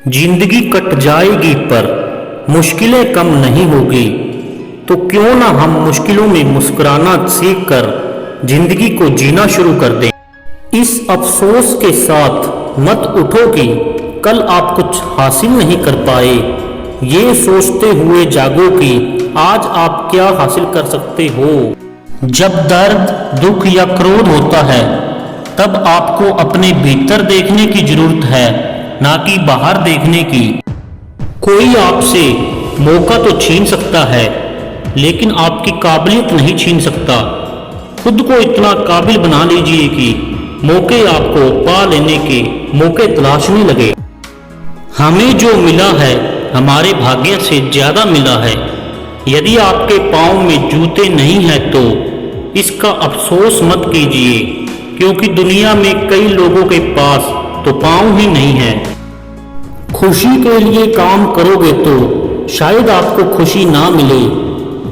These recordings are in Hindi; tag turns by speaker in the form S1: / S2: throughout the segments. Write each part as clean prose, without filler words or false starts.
S1: जिंदगी कट जाएगी पर मुश्किलें कम नहीं होगी, तो क्यों ना हम मुश्किलों में मुस्कुराना सीख कर जिंदगी को जीना शुरू कर दें। इस अफसोस के साथ मत उठो कि कल आप कुछ हासिल नहीं कर पाए, ये सोचते हुए जागो कि आज आप क्या हासिल कर सकते हो। जब दर्द, दुख या क्रोध होता है तब आपको अपने भीतर देखने की जरूरत है, ना कि बाहर देखने की। कोई आपसे मौका तो छीन सकता है, लेकिन आपकी काबिलियत नहीं छीन सकता। खुद को इतना काबिल बना लीजिए कि मौके आपको पा लेने के मौके तलाशने लगे। हमें जो मिला है हमारे भाग्य से ज्यादा मिला है। यदि आपके पाँव में जूते नहीं हैं तो इसका अफसोस मत कीजिए, क्योंकि दुनिया में कई लोगों के पास तो पाँव ही नहीं है। खुशी के लिए काम करोगे तो शायद आपको खुशी ना मिले,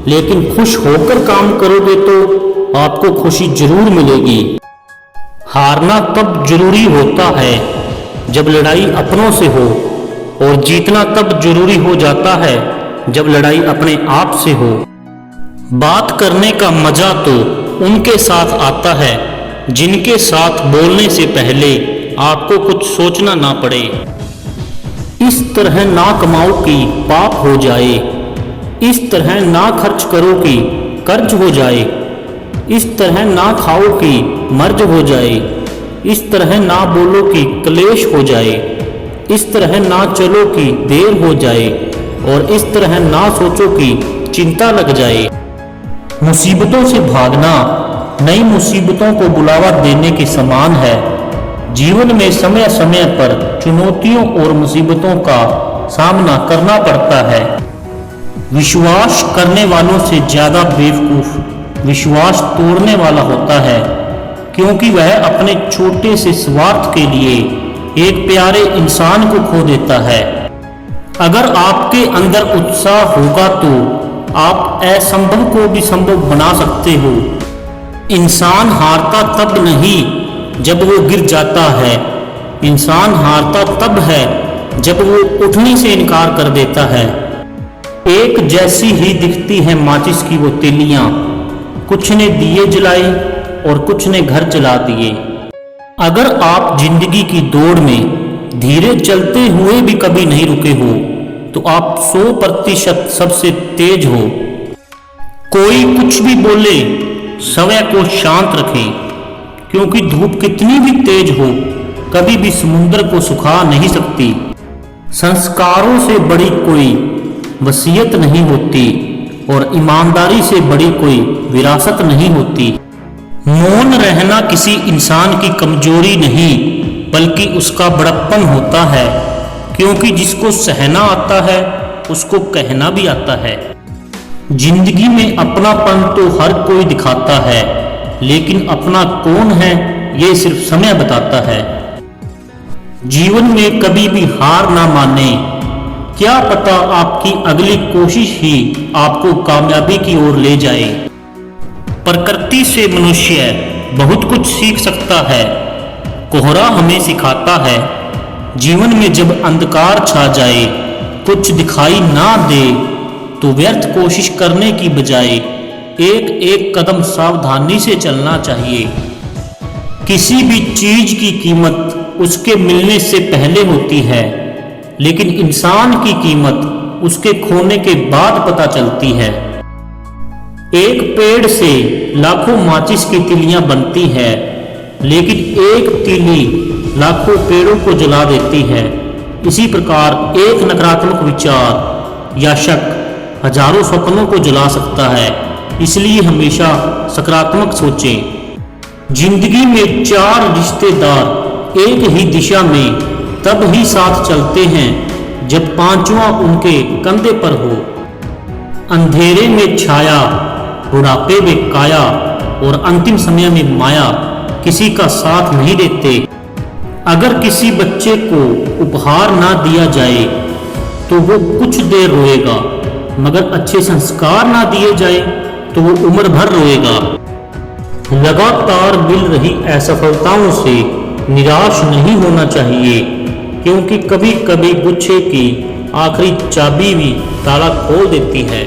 S1: लेकिन खुश होकर काम करोगे तो आपको खुशी जरूर मिलेगी। हारना तब जरूरी होता है जब लड़ाई अपनों से हो, और जीतना तब जरूरी हो जाता है जब लड़ाई अपने आप से हो। बात करने का मजा तो उनके साथ आता है जिनके साथ बोलने से पहले आपको कुछ सोचना ना पड़े। इस तरह ना कमाओ कि पाप हो जाए, इस तरह ना खर्च करो कि कर्ज हो जाए, इस तरह ना खाओ कि मर्ज हो जाए, इस तरह ना बोलो कि क्लेश हो जाए, इस तरह ना चलो कि देर हो जाए, और इस तरह ना सोचो कि चिंता लग जाए। मुसीबतों से भागना नई मुसीबतों को बुलावा देने के समान है। जीवन में समय समय पर चुनौतियों और मुसीबतों का सामना करना पड़ता है। विश्वास करने वालों से ज्यादा बेवकूफ विश्वास तोड़ने वाला होता है, क्योंकि वह अपने छोटे से स्वार्थ के लिए एक प्यारे इंसान को खो देता है। अगर आपके अंदर उत्साह होगा तो आप असंभव को भी संभव बना सकते हो। इंसान हारता तब नहीं जब वो गिर जाता है, इंसान हारता तब है जब वो उठने से इनकार कर देता है। एक जैसी ही दिखती है माचिस की वो तिलियां, कुछ ने दिए जलाए और कुछ ने घर जला दिए। अगर आप जिंदगी की दौड़ में धीरे चलते हुए भी कभी नहीं रुके हो तो आप 100% सबसे तेज हो। कोई कुछ भी बोले, समय को शांत रखें, क्योंकि धूप कितनी भी तेज हो कभी भी समुद्र को सुखा नहीं सकती। संस्कारों से बड़ी कोई वसीयत नहीं होती, और ईमानदारी से बड़ी कोई विरासत नहीं होती। मौन रहना किसी इंसान की कमजोरी नहीं, बल्कि उसका बड़प्पन होता है, क्योंकि जिसको सहना आता है उसको कहना भी आता है। जिंदगी में अपनापन तो हर कोई दिखाता है, लेकिन अपना कौन है ये सिर्फ समय बताता है। जीवन में कभी भी हार ना माने, क्या पता आपकी अगली कोशिश ही आपको कामयाबी की ओर ले जाए। प्रकृति से मनुष्य बहुत कुछ सीख सकता है। कोहरा हमें सिखाता है जीवन में जब अंधकार छा जाए, कुछ दिखाई ना दे, तो व्यर्थ कोशिश करने की बजाय एक एक कदम सावधानी से चलना चाहिए। किसी भी चीज की कीमत उसके मिलने से पहले होती है, लेकिन इंसान की कीमत उसके खोने के बाद पता चलती है। एक पेड़ से लाखों माचिस की तिलियां बनती है, लेकिन एक तीली लाखों पेड़ों को जला देती है। इसी प्रकार एक नकारात्मक विचार या शक हजारों सपनों को जला सकता है। इसलिए हमेशा सकारात्मक सोचें। जिंदगी में 4 रिश्तेदार एक ही दिशा में तब ही साथ चलते हैं जब पांचवा उनके कंधे पर हो। अंधेरे में छाया, बुढ़ापे में काया, और अंतिम समय में माया किसी का साथ नहीं देते। अगर किसी बच्चे को उपहार ना दिया जाए तो वो कुछ देर रोएगा, मगर अच्छे संस्कार ना दिए जाए तो वो उम्र भर रोएगा। लगातार मिल रही असफलताओं से निराश नहीं होना चाहिए, क्योंकि कभी कभी गुच्छे की आखिरी चाबी भी ताला खोल देती है।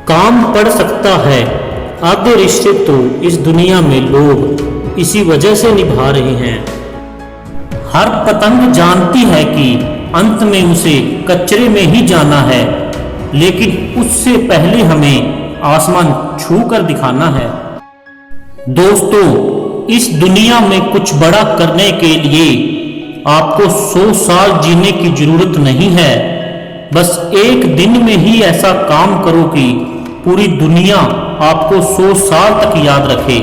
S1: काम पड़ सकता है, आधे रिश्ते तो इस दुनिया में लोग इसी वजह से निभा रहे हैं। हर पतंग जानती है कि अंत में उसे कचरे में ही जाना है, लेकिन उससे पहले हमें आसमान छू कर दिखाना है। दोस्तों, इस दुनिया में कुछ बड़ा करने के लिए आपको 100 साल जीने की जरूरत नहीं है। बस एक दिन में ही ऐसा काम करो कि पूरी दुनिया आपको 100 साल तक याद रखे।